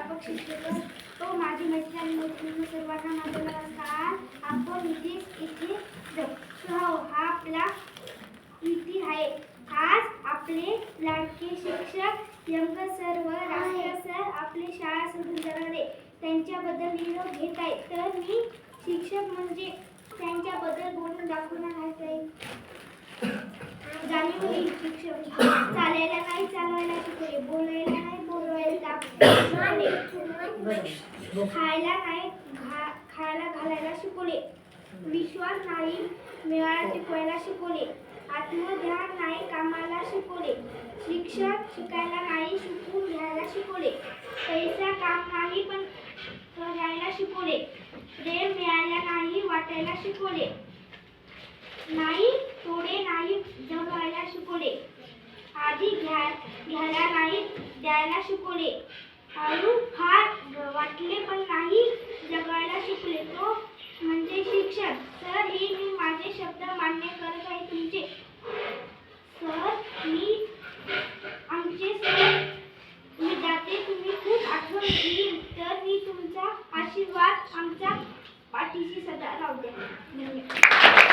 प्राध्यापक शिक्षक तो माझी मैत्रिणी सर्वांना माझा नमस्कार. आपण इथे हा आपला इथे आहे. आज आपले लाडके शिक्षक यंग सर व राष्ट्र सर आपली शाळा सोडून जाणारे त्यांच्याबद्दल निरोप घेत आहेत. तर मी शिक्षक म्हणजे त्यांच्याबद्दल बोलून दाखवणार आहे. जाणीव शिक्षक चालायला नाही चालवायला शिकवले, बोलायला नाही बोलवायला खायला घालायला शिकवले, विश्वास नाही मिळाला टिकवायला शिकवले, आत्मध्यान नाही कामाला शिकवले, शिक्षण शिकायला नाही शिकून घ्यायला शिकवले, पैसा काम नाही पण करायला शिकवले, प्रेम मिळायला नाही वाटायला शिकवले, नाही थोडे नाही जगवायला शिकवले, आधी घ्यायला नाही द्यायला शिकवले, हळू फार वाटले पण नाही जगायला शिकले. तो म्हणजे शिक्षण. सर हे मी माझे शब्द मान्य करत आहे तुमचे. सर मी आमचे सर मी जाते. तुम्ही खूप आठवण येईल तर मी तुमचा आशीर्वाद आमच्या पाठीशी सदा राहू द्या. धन्यवाद.